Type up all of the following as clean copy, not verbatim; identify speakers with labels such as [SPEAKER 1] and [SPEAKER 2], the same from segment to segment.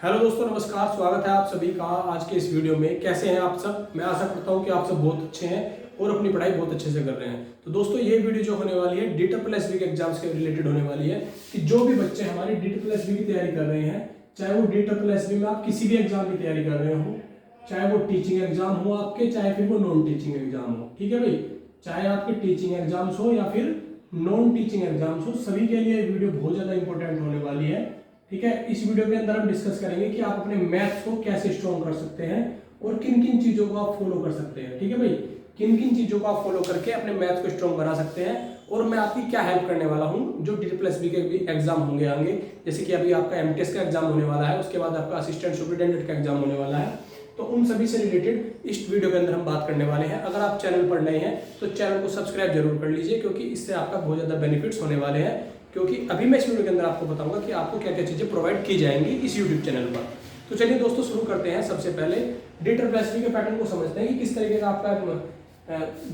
[SPEAKER 1] Hello दोस्तों, नमस्कार। स्वागत है आप सभी का आज के इस वीडियो में। कैसे हैं आप सब? मैं आशा करता हूं कि आप सब बहुत अच्छे हैं और अपनी पढ़ाई बहुत अच्छे से कर रहे हैं। तो दोस्तों, ये वीडियो जो होने वाली है DSSB के एग्जाम्स के रिलेटेड होने वाली है कि जो भी बच्चे हमारे DSSB की तैयारी कर रहे हैं, चाहे वो DSSB में आप किसी भी एग्जाम की तैयारी कर रहे हो, चाहे वो टीचिंग एग्जाम हो आपके, चाहे फिर वो नॉन टीचिंग एग्जाम हो, ठीक है भाई, चाहे आपके टीचिंग एग्जाम्स हो या फिर नॉन टीचिंग एग्जाम्स हो, सभी के लिए वीडियो बहुत ज्यादा इंपॉर्टेंट होने वाली है। ठीक है, इस वीडियो के अंदर हम डिस्कस करेंगे कि आप अपने मैथ्स को कैसे स्ट्रॉन्ग कर सकते हैं और किन किन चीजों को आप फॉलो कर सकते हैं। ठीक है भाई, किन किन चीजों को आप फॉलो करके अपने मैथ्स को स्ट्रॉन्ग बना सकते हैं और मैं आपकी क्या हेल्प करने वाला हूं जो DSSB के भी एग्जाम होंगे आगे। जैसे कि अभी आपका MTS का एग्जाम होने वाला है, उसके बाद आपका असिस्टेंट सुपरिटेंडेंट का एग्जाम होने वाला है, तो उन सभी से रिलेटेड इस वीडियो के अंदर हम बात करने वाले हैं। अगर आप चैनल पर नए हैं तो चैनल को सब्सक्राइब जरूर कर लीजिए, क्योंकि इससे आपका बहुत ज्यादा बेनिफिट्स होने वाले हैं। क्योंकि अभी मैं इस वीडियो के अंदर आपको बताऊंगा कि आपको क्या क्या चीजें प्रोवाइड की जाएंगी इस यूट्यूब चैनल पर। तो चलिए दोस्तों, शुरू करते हैं। सबसे पहले DSSB के पैटर्न को समझते हैं कि किस तरीके का आपका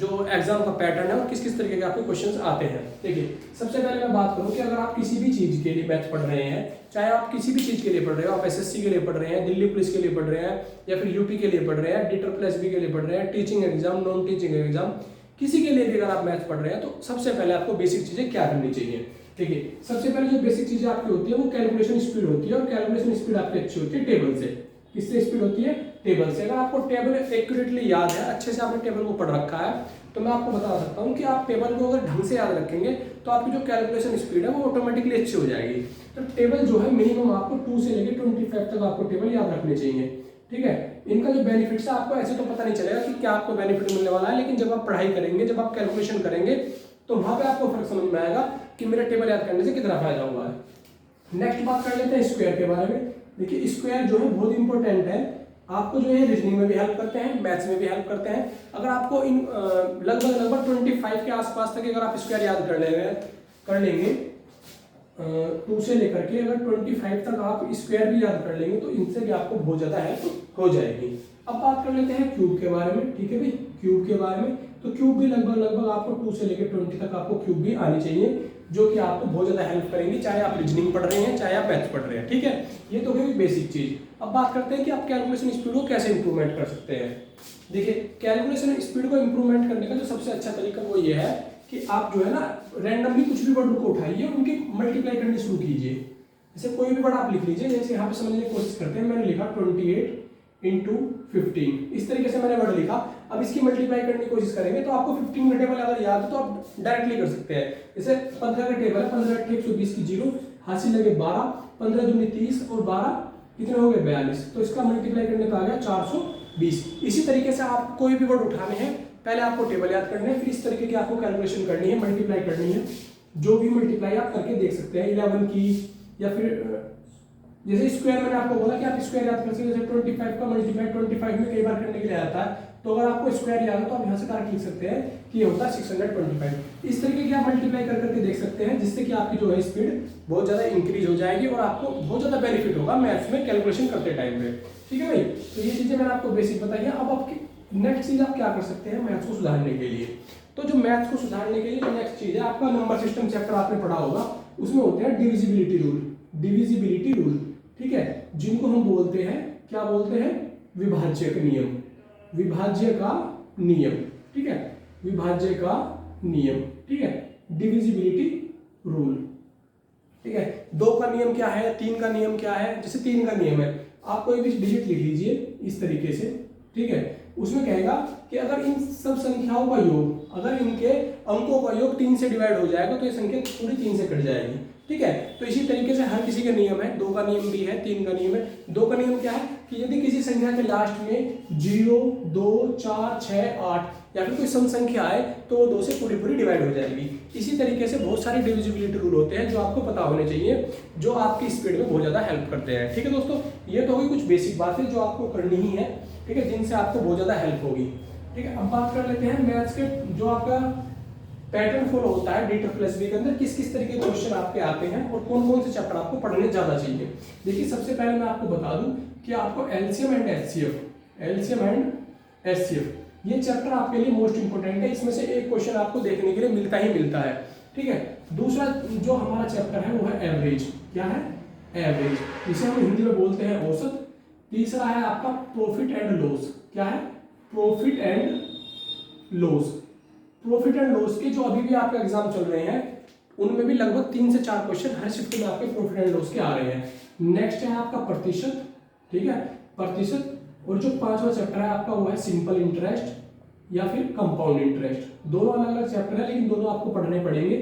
[SPEAKER 1] जो एग्जाम का पैटर्न है और किस किस तरीके के आपके क्वेश्चंस आते हैं। देखिए, सबसे पहले मैं बात करूं कि अगर आप किसी भी चीज के लिए मैथ पढ़ रहे हैं, चाहे आप किसी भी चीज के लिए पढ़ रहे हो, आप SSC के लिए पढ़ रहे हैं, दिल्ली पुलिस के लिए पढ़ रहे हैं, या फिर यूपी के लिए पढ़ रहे हैं, DSSB के लिए पढ़ रहे हैं, teaching exam, non teaching exam, किसी के लिए भी अगर आप मैथ पढ़ रहे हैं, तो सबसे पहले आपको बेसिक चीजें क्या करनी चाहिए। देखिए, सबसे पहले जो बेसिक चीजें आपकी होती है वो कैलकुलेशन स्पीड होती है, और कैलकुलेशन स्पीड आपकी अच्छी होती है टेबल से। किससे स्पीड होती है? टेबल से। अगर आपको टेबल एक्यूरेटली याद है, अच्छे से आपने टेबल को पढ़ रखा है, तो मैं आपको बता सकता हूं कि आप टेबल को अगर ढंग से याद रखेंगे तो आपकी जो कैलकुलेशन स्पीड है वो ऑटोमेटिकली अच्छी हो जाएगी। तो टेबल जो है मिनिमम आपको 2 से लेकर 25 तक आपको टेबल याद रखने चाहिए। ठीक है, इनका जो बेनिफिट्स है आपको ऐसे तो पता नहीं चलेगा कि क्या आपको बेनिफिट मिलने वाला है, लेकिन जब आप पढ़ाई करेंगे, जब आप कैलकुलेशन करेंगे, तो वहां पे आपको फर्क समझ में आएगा कि मेरा टेबल याद करने से कितना फायदा हुआ है। नेक्स्ट बात कर लेते हैं स्क्वायर के बारे में। देखिए, स्क्वायर जो है बहुत इंपॉर्टेंट है, आपको जो है रीजनिंग में भी हेल्प करते हैं, मैथ्स में भी हेल्प करते हैं। अगर आपको इन लगभग 25 के आसपास तक अगर आप स्क्वायर याद कर लेंगे 2 से लेकर के अगर 25 तक आप स्क्वायर भी याद कर लेंगे, तो इनसे भी आपको बहुत ज्यादा हेल्प हो जाएगी। अब बात कर लेते हैं क्यूब के बारे में। ठीक है भाई, क्यूब के बारे में, तो क्यूब भी लगभग आपको 2 से लेकर 20 तक आपको क्यूब भी आनी चाहिए, जो कि आपको बहुत ज्यादा हेल्प करेंगी, चाहे आप रीजनिंग पढ़ रहे हैं, चाहे आप मैथ्स पढ़ रहे हैं। ठीक है, ये तो है बेसिक चीज। अब बात करते हैं कि आप कैलकुलेशन स्पीड को कैसे इंप्रूवमेंट कर सकते हैं। देखिए, कैलकुलेशन स्पीड को इंप्रूवमेंट करने का जो सबसे अच्छा तरीका वो ये है कि आप जो है ना, रैंडमली कुछ भी वर्ड को उठाइए और उनकी मल्टीप्लाई करनी शुरू कीजिए। जैसे कोई भी वर्ड आप लिख लीजिए, जैसे यहाँ पे समझने की कोशिश करते हैं, मैंने लिखा 28 इंटू 15, इस तरीके से मैंने वर्ड लिखा। अब इसकी मल्टीप्लाई करने की कोशिश करेंगे तो आपको 15 का टेबल अगर याद है तो आप डायरेक्टली कर सकते हैं। जैसे 15 का टेबल है, 15 × 120 की जीरो, हासिल लगे 12, 15 दूनी 30 और 12 कितने हो गए 42, तो इसका मल्टीप्लाई करने पे आ गया 420। इसी तरीके से आप कोई भी वर्ड उठाने हैं, पहले आपको टेबल याद करना है, फिर इस तरीके की आपको कैलकुलेशन करनी है, मल्टीप्लाई करनी है। जो भी मल्टीप्लाई आप करके देख सकते हैं 11 की, या फिर जैसे स्क्वायर मैंने आपको बोला कि आप स्क्वायर याद कर सकते हैं। जैसे 25 का मल्टीप्लाई 25 में कई बार करने के लिए आता है, तो अगर आपको स्क्वायर याद है तो आप यहाँ से डायरेक्ट लिख सकते हैं कि ये होता है 625। इस तरीके की आप मल्टीप्लाई कर करके देख सकते हैं, जिससे कि आपकी जो है स्पीड बहुत ज्यादा इंक्रीज हो जाएगी और आपको बहुत ज्यादा बेनिफिट होगा मैथ्स में कैलकुलेशन करते टाइम में। ठीक है भाई, तो ये चीजें मैंने आपको बेसिक बताई है। अब आपकी नेक्स्ट चीज आप क्या कर सकते हैं मैथ्स को सुधारने के लिए। तो जो मैथ्स को सुधारने के लिए जो नेक्स्ट चीज है, आपका नंबर सिस्टम चैप्टर आपने पढ़ा होगा, उसमें होते हैं डिविजिबिलिटी रूल। डिविजिबिलिटी रूल, ठीक है, जिनको हम बोलते हैं, क्या बोलते हैं? विभाज्य का नियम। विभाज्य का नियम, ठीक है, विभाज्य का नियम। ठीक है, डिविजिबिलिटी रूल। ठीक है, 2 का नियम क्या है, 3 का नियम क्या है। जैसे 3 का नियम है, आप कोई भी डिजिट लिख लीजिए इस तरीके से। ठीक है, उसमें कहेगा कि अगर इन सब संख्याओं का योग, अगर इनके अंकों का योग 3 से डिवाइड हो जाएगा तो ये संख्या पूरी 3 से कट जाएगी। ठीक है, तो इसी तरीके से हर किसी का नियम है। 2 का नियम भी है, 3 का नियम है। 2 का नियम क्या है कि यदि किसी संख्या के लास्ट में 0, 2, 4, 6, 8 या फिर कोई सम संख्या आए तो वो 2 से पूरी डिवाइड हो जाएगी। इसी तरीके से बहुत सारे डिविजिबिलिटी रूल होते हैं जो आपको पता होने चाहिए, जो आपकी स्पीड में बहुत ज्यादा हेल्प करते हैं। ठीक है दोस्तों, ये तो होगी कुछ बेसिक बातें जो आपको करनी ही है, ठीक है, जिनसे आपको बहुत ज्यादा हेल्प होगी। ठीक है, अब बात कर लेते हैं मैथ्स के जो आपका पैटर्न फॉलो होता है DSSB के अंदर, किस किस तरीके के क्वेश्चन आपके आते हैं और कौन कौन से चैप्टर आपको पढ़ने ज्यादा चाहिए। देखिए, सबसे पहले मैं आपको बता दूं कि आपको एलसीएम एंड एचसीएफ ये चैप्टर आपके लिए मोस्ट इंपोर्टेंट है। इसमें से एक क्वेश्चन आपको देखने के लिए मिलता ही मिलता है। ठीक है, दूसरा जो हमारा चैप्टर है वो है एवरेज। क्या है? एवरेज, जिसे हम हिंदी में बोलते हैं औसत। तीसरा है आपका प्रॉफिट एंड लॉस। क्या है? Profit and loss. Profit and loss के जो अभी भी आपके एग्जाम चल रहे हैं उनमें भी लगभग 3 से 4 क्वेश्चन हर शिफ्ट में आपके प्रॉफिट एंड लॉस के आ रहे हैं। नेक्स्ट है आपका प्रतिशत, ठीक है, प्रतिशत। और जो 5वां चैप्टर है आपका वो है सिंपल इंटरेस्ट या फिर कंपाउंड इंटरेस्ट। दोनों अलग अलग चैप्टर है लेकिन दोनों आपको पढ़ने पड़ेंगे।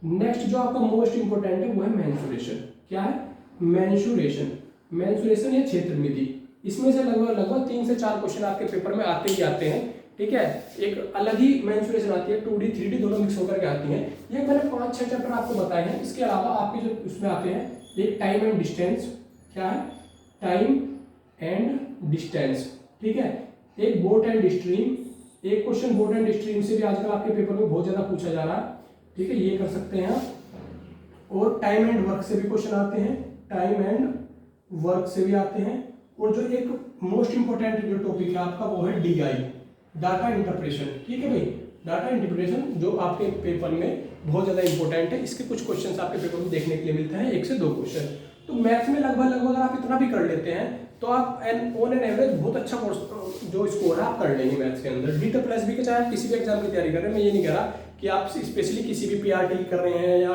[SPEAKER 1] नेक्स्ट जो आपका मोस्ट इंपोर्टेंट है वो है मेंसुरेशन। क्या है? मेंसुरेशन। मेंसुरेशन या क्षेत्रमिति। इसमें से लगभग 3 से 4 क्वेश्चन आपके पेपर में आते ही आते हैं, ठीक है। एक अलग ही मेंसुरेशन आती है, 2D 3D दोनों मिक्स होकर के आती हैं। ये मैंने 5-6 चैप्टर आपको बताए हैं। इसके अलावा आपके जो उसमें आते हैं एक टाइम एंड डिस्टेंस। क्या है? टाइम एंड डिस्टेंस, ठीक है। एक बोट एंड स्ट्रीम। एक क्वेश्चन बोट एंड स्ट्रीम से भी आजकल आपके पेपर में बहुत ज्यादा पूछा जा रहा है, ठीक है, ये कर सकते हैं आप। और टाइम एंड वर्क से भी क्वेश्चन आते हैं, टाइम एंड वर्क से भी आते हैं। और जो एक मोस्ट इंपोर्टेंट जो टॉपिक है आपका वो है DI, डाटा इंटरप्रेशन, ठीक है भाई। डाटा इंटरप्रेशन जो आपके पेपर में बहुत ज्यादा इंपॉर्टेंट है। इसके कुछ क्वेश्चंस आपके पेपर में देखने के लिए मिलते हैं, 1 से 2 क्वेश्चन। तो मैथ्स में लगभग अगर आप इतना भी कर लेते हैं तो आप ऑन एन एवरेज बहुत अच्छा जो स्कोर है आप कर लेंगे मैथ्स के अंदर। DSSB के चाहे आप किसी भी एग्जाम की तैयारी कर रहे हैं, मैं ये नहीं कह रहा कि आप स्पेशली किसी भी PRT कर रहे हैं या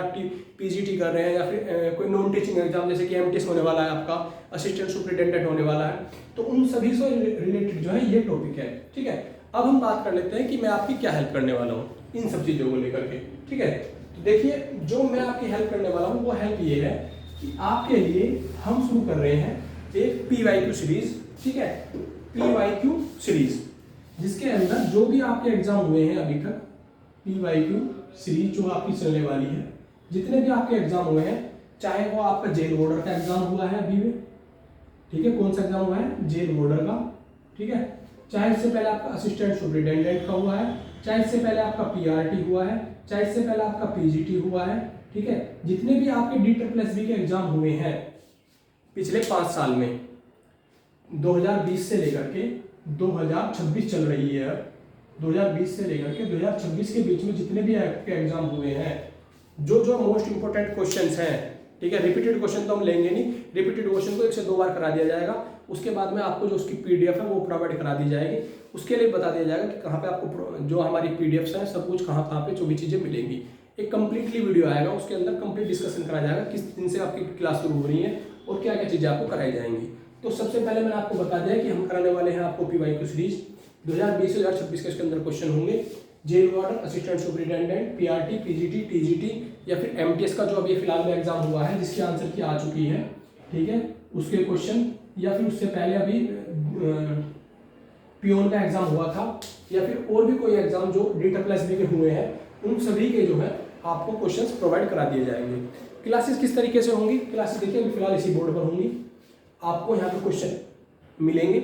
[SPEAKER 1] PGT कर रहे हैं या फिर कोई नॉन टीचिंग एग्जाम जैसे कि MTS होने वाला है, आपका असिस्टेंट सुपरिटेंडेंट होने वाला है, तो उन सभी से रिलेटेड जो है ये टॉपिक है, ठीक है। अब हम बात कर लेते हैं कि मैं आपकी क्या हेल्प करने वाला हूँ इन सब चीज़ों को लेकर के, ठीक है। तो देखिए जो मैं आपकी हेल्प करने वाला हूँ वो हेल्प ये है कि आपके लिए हम शुरू कर रहे हैं एक PYQ सीरीज, ठीक है, PYQ सीरीज, जिसके अंदर जो भी आपके एग्जाम हुए हैं अभी तक, PYQ सीरीज जो आपकी चलने वाली है, जितने भी आपके एग्जाम हुए हैं, चाहे वो आपका जेल वार्डर का एग्जाम हुआ है अभी में, ठीक है, कौन सा एग्जाम हुआ है? जेल वार्डर का, ठीक है, चाहे इससे पहले आपका असिस्टेंट सुपरिटेंडेंट का हुआ है, चाहे इससे पहले आपका PRT हुआ है, चाहे इससे पहले आपका PGT हुआ है, ठीक है। जितने भी आपके DSSB के एग्जाम हुए हैं पिछले 5 साल में, 2020 से लेकर के 2026 चल रही है, 2020 से लेकर के 2026 के बीच में जितने भी आपके एग्जाम हुए हैं, जो मोस्ट इंपोर्टेंट क्वेश्चंस हैं, ठीक है, रिपीटेड क्वेश्चन तो हम लेंगे नहीं, रिपीटेड क्वेश्चन को 1 से 2 बार करा दिया जाएगा। उसके बाद में आपको जो उसकी PDF है वो प्रोवाइड करा दी जाएगी। उसके लिए बता दिया जाएगा कि कहाँ पे आपको जो हमारी PDFs हैं सब कुछ कहाँ पे जो भी चीज़ें मिलेंगी। एक कंप्लीटली वीडियो आएगा, उसके अंदर कंप्लीट डिस्कशन करा जाएगा किस दिन से आपकी क्लास शुरू हो रही है और क्या क्या चीज़ें आपको कराई जाएंगी। तो सबसे पहले मैंने आपको बता दिया कि हम कराने वाले हैं आपको PYQ सीरीज 2020 से 2026 के इसके अंदर क्वेश्चन होंगे। Jail warder, assistant superintendent, PRT, PGT, TGT या फिर MTS का जो अभी फिलहाल में एग्जाम हुआ है जिसकी आंसर की आ चुकी है, ठीक है, उसके क्वेश्चन, या फिर उससे पहले अभी पियोन का एग्जाम हुआ था, या फिर और भी कोई एग्जाम जो DSSB के हुए हैं, उन सभी के जो है आपको क्वेश्चंस प्रोवाइड करा दिए जाएंगे। क्लासेस किस तरीके से होंगी? क्लासेस देखिए अभी फिलहाल इसी बोर्ड पर होंगी। आपको यहाँ पे क्वेश्चन मिलेंगे,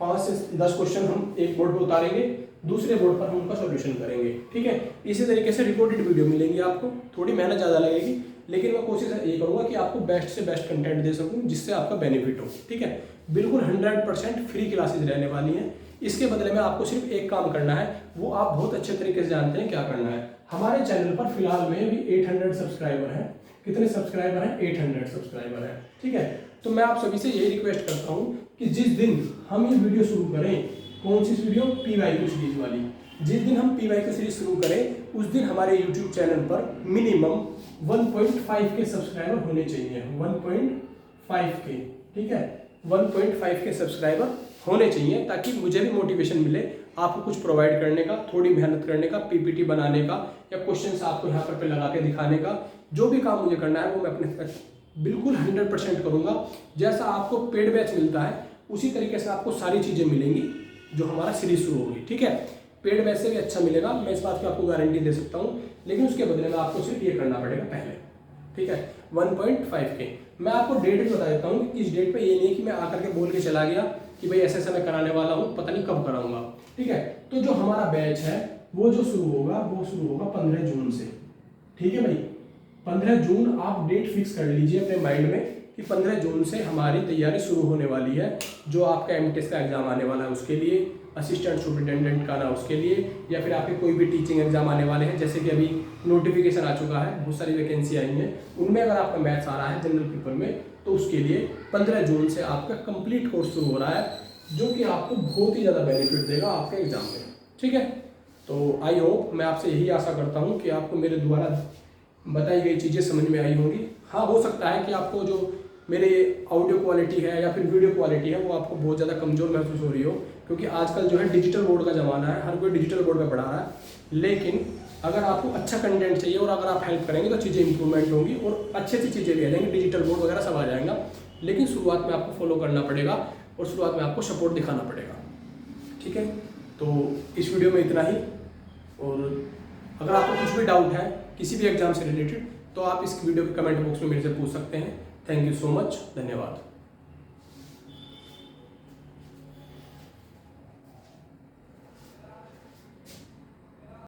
[SPEAKER 1] 5 से 10 क्वेश्चन हम एक बोर्ड पर उतारेंगे, दूसरे बोर्ड पर हम उनका सॉल्यूशन करेंगे, ठीक है। इसी तरीके से रिकॉर्डेड वीडियो मिलेंगी आपको, थोड़ी मेहनत ज़्यादा लगेगी लेकिन मैं कोशिश ये करूँगा कि आपको बेस्ट से बेस्ट कंटेंट दे सकूँ जिससे आपका बेनिफिट हो, ठीक है। बिल्कुल 100% फ्री क्लासेज रहने वाली हैं। इसके बदले में आपको सिर्फ एक काम करना है, वो आप बहुत अच्छे तरीके से जानते हैं क्या करना है। हमारे चैनल पर फिलहाल में भी 800 सब्सक्राइबर हैं। कितने सब्सक्राइबर हैं? 800 सब्सक्राइबर हैं, ठीक है। तो मैं आप सभी से यही रिक्वेस्ट करता हूँ कि जिस दिन हम ये वीडियो शुरू करें, कौन सी वीडियो? PYQ सीरीज वाली। जिस दिन हम PYQ सीरीज शुरू करें उस दिन हमारे YouTube चैनल पर मिनिमम 1.5 के सब्सक्राइबर होने चाहिए, 1.5 के, ठीक है, 1.5 के सब्सक्राइबर होने चाहिए ताकि मुझे भी मोटिवेशन मिले आपको कुछ प्रोवाइड करने का, थोड़ी मेहनत करने का, PPT बनाने का या क्वेश्चंस आपको यहाँ पर लगा के दिखाने का। जो भी काम मुझे करना है वो मैं अपने बिल्कुल 100% करूँगा। जैसा आपको पेड बैच मिलता है उसी तरीके से आपको सारी चीज़ें मिलेंगी जो हमारा सीरीज शुरू होगी, ठीक है। पेड बैच से भी अच्छा मिलेगा, मैं इस बात की आपको गारंटी दे सकता हूँ, लेकिन उसके बदले में आपको सिर्फ ये करना पड़ेगा पहले, ठीक है, 1.5 के। मैं आपको डेट भी बता देता हूँ कि इस डेट पे ये नहीं कि मैं आकर के बोल के चला गया कि भाई ऐसे मैं कराने वाला हूँ, पता नहीं कब कराऊंगा, ठीक है। तो जो हमारा बैच है वो जो शुरू होगा वो शुरू होगा 15 जून से, ठीक है भाई। 15 जून आप डेट फिक्स कर लीजिए अपने माइंड में कि 15 जून से हमारी तैयारी शुरू होने वाली है। जो आपका MTS का एग्जाम आने वाला है उसके लिए, असिस्टेंट सुपरिटेंडेंट का ना उसके लिए, या फिर आपके कोई भी टीचिंग एग्जाम आने वाले हैं, जैसे कि अभी नोटिफिकेशन आ चुका है, बहुत सारी वैकेंसी आई हैं, उनमें अगर आपका मैथ्स आ रहा है जनरल पेपर में, तो उसके लिए 15 जून से आपका कंप्लीट कोर्स शुरू हो रहा है, जो कि आपको बहुत ही ज़्यादा बेनिफिट देगा आपके एग्जाम में। ठीक है, तो आई होप, मैं आपसे यही आशा करता हूँ कि आपको मेरे द्वारा बताई गई चीज़ें समझ में आई होंगी। हाँ, हो सकता है कि आपको जो मेरे ऑडियो क्वालिटी है या फिर वीडियो क्वालिटी है वो आपको बहुत ज़्यादा कमज़ोर महसूस हो रही हो, क्योंकि आजकल जो है डिजिटल बोर्ड का ज़माना है, हर कोई डिजिटल बोर्ड पे पढ़ा रहा है। लेकिन अगर आपको अच्छा कंटेंट चाहिए और अगर आप हेल्प करेंगे तो चीज़ें इंप्रूवमेंट होंगी और अच्छी अच्छी चीज़ें भी आ जाएंगी, डिजिटल बोर्ड वगैरह सब आ जाएगा। लेकिन शुरुआत में आपको फॉलो करना पड़ेगा और शुरुआत में आपको सपोर्ट दिखाना पड़ेगा। ठीक है, तो इस वीडियो में इतना ही। और अगर आपको कुछ भी डाउट है किसी भी एग्जाम से रिलेटेड, तो आप इस वीडियो के कमेंट बॉक्स में मेरे से पूछ सकते हैं। थैंक यू सो मच, धन्यवाद।